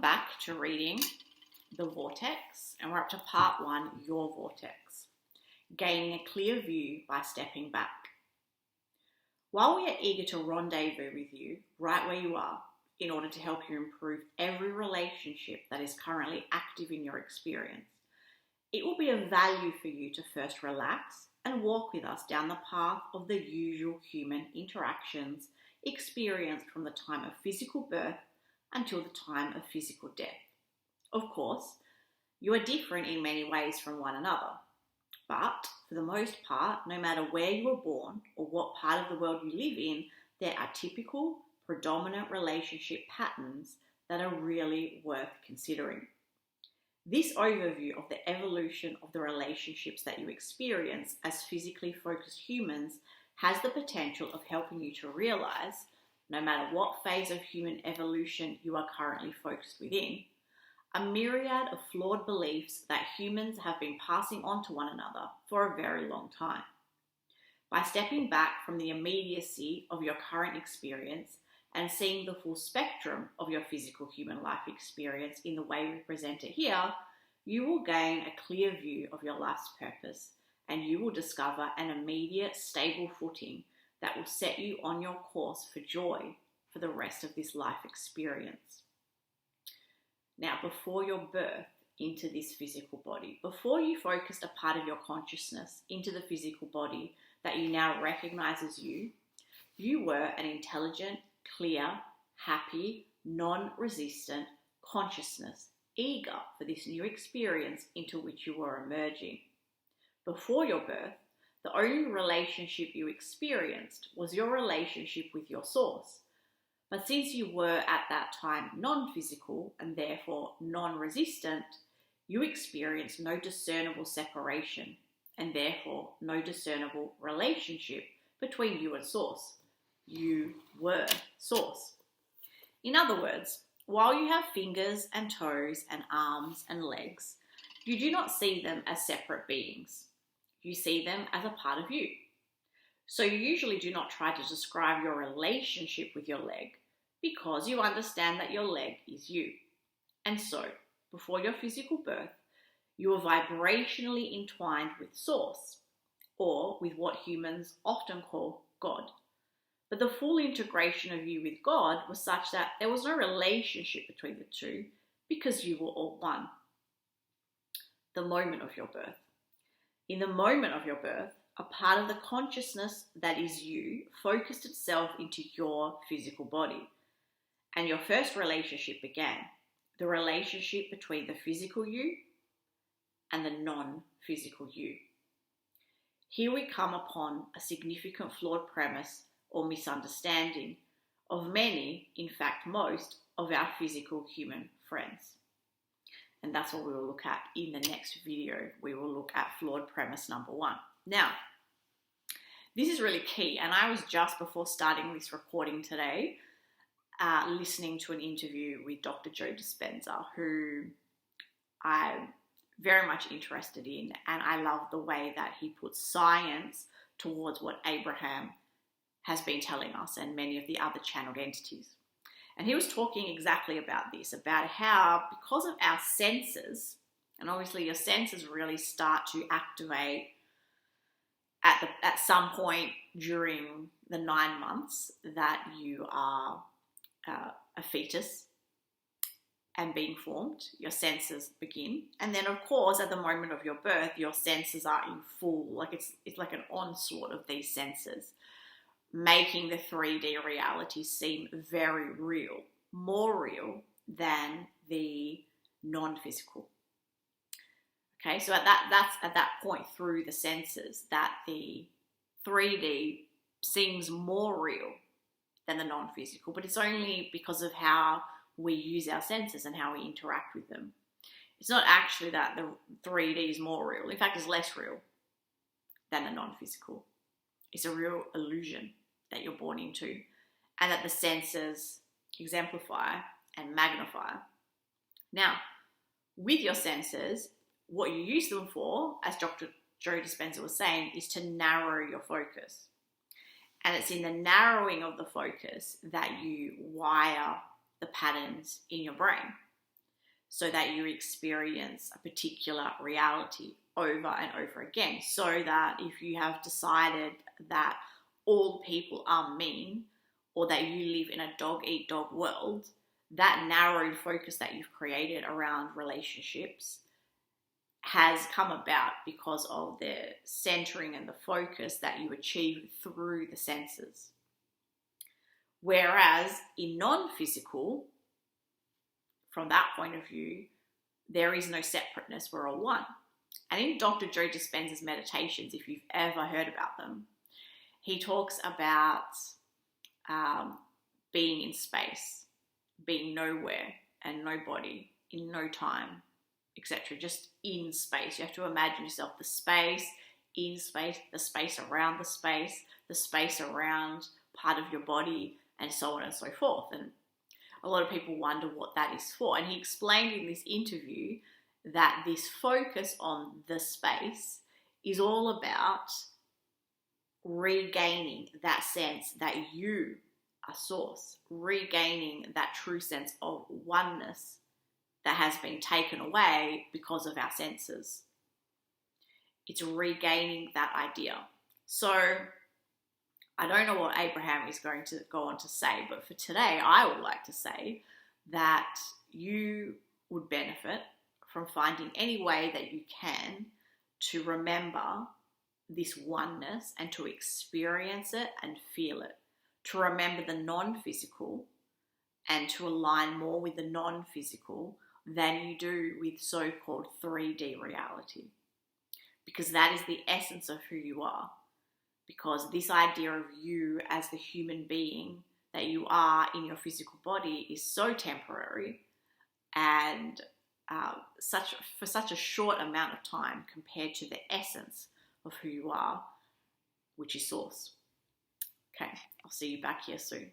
back to reading the Vortex, and we're up to part 1, your Vortex, gaining a clear view by stepping back. While we are eager to rendezvous with you right where you are in order to help you improve every relationship that is currently active in your experience, it will be of value for you to first relax and walk with us down the path of the usual human interactions experienced from the time of physical birth until the time of physical death. Of course, you are different in many ways from one another, but for the most part, no matter where you were born or what part of the world you live in, there are typical, predominant relationship patterns that are really worth considering. This overview of the evolution of the relationships that you experience as physically focused humans has the potential of helping you to realize, no matter what phase of human evolution you are currently focused within, a myriad of flawed beliefs that humans have been passing on to one another for a very long time. By stepping back from the immediacy of your current experience and seeing the full spectrum of your physical human life experience in the way we present it here, you will gain a clear view of your life's purpose, and you will discover an immediate, stable footing that will set you on your course for joy for the rest of this life experience. Now, before your birth into this physical body, before you focused a part of your consciousness into the physical body that you now recognize as you were an intelligent, clear, happy, non-resistant consciousness, eager for this new experience into which you were emerging. Before your birth, the only relationship you experienced was your relationship with your source. But since you were at that time non-physical and therefore non-resistant, you experienced no discernible separation and therefore no discernible relationship between you and source. You were source. In other words, while you have fingers and toes and arms and legs, you do not see them as separate beings. You see them as a part of you. So you usually do not try to describe your relationship with your leg because you understand that your leg is you. And so, before your physical birth, you were vibrationally entwined with Source, or with what humans often call God. But the full integration of you with God was such that there was no relationship between the two because you were all one. The moment of your birth. In the moment of your birth, a part of the consciousness that is you focused itself into your physical body. And your first relationship began. The relationship between the physical you and the non-physical you. Here we come upon a significant flawed premise or misunderstanding of many, in fact most, of our physical human friends. And that's what we will look at in the next video. We will look at flawed premise number 1. Now, this is really key, and I was just before starting this recording today, listening to an interview with Dr. Joe Dispenza, who I'm very much interested in, and I love the way that he puts science towards what Abraham has been telling us and many of the other channeled entities. And he was talking exactly about this, about how because of our senses, and obviously your senses really start to activate at some point during the 9 months that you are a fetus and being formed, your senses begin. And then of course at the moment of your birth, your senses are in full, like it's like an onslaught of these senses, making the 3D reality seem very real, more real than the non-physical. Okay, so that's at that point through the senses that the 3D seems more real than the non-physical, but it's only because of how we use our senses and how we interact with them. It's not actually that the 3D is more real. In fact, it's less real than the non-physical. It's a real illusion that you're born into and that the senses exemplify and magnify. Now, with your senses, what you use them for, as Dr. Joe Dispenza was saying, is to narrow your focus. And it's in the narrowing of the focus that you wire the patterns in your brain. so that you experience a particular reality over and over again. So that if you have decided that all people are mean, or that you live in a dog-eat-dog world, that narrowed focus that you've created around relationships has come about because of the centering and the focus that you achieve through the senses. Whereas in non-physical, from that point of view, there is no separateness, we're all one. And in Dr. Joe Dispenza's meditations, if you've ever heard about them, he talks about being in space, being nowhere and nobody, in no time, etc. Just in space. You have to imagine yourself the space, in space, the space around the space around part of your body, and so on and so forth. And a lot of people wonder what that is for. And he explained in this interview that this focus on the space is all about regaining that sense that you are source, regaining that true sense of oneness that has been taken away because of our senses. It's regaining that idea. So I don't know what Abraham is going to go on to say, but for today, I would like to say that you would benefit from finding any way that you can to remember this oneness and to experience it and feel it, to remember the non-physical and to align more with the non-physical than you do with so-called 3D reality. Because that is the essence of who you are. Because this idea of you as the human being that you are in your physical body is so temporary and for such a short amount of time compared to the essence of who you are, which is source. Okay, I'll see you back here soon.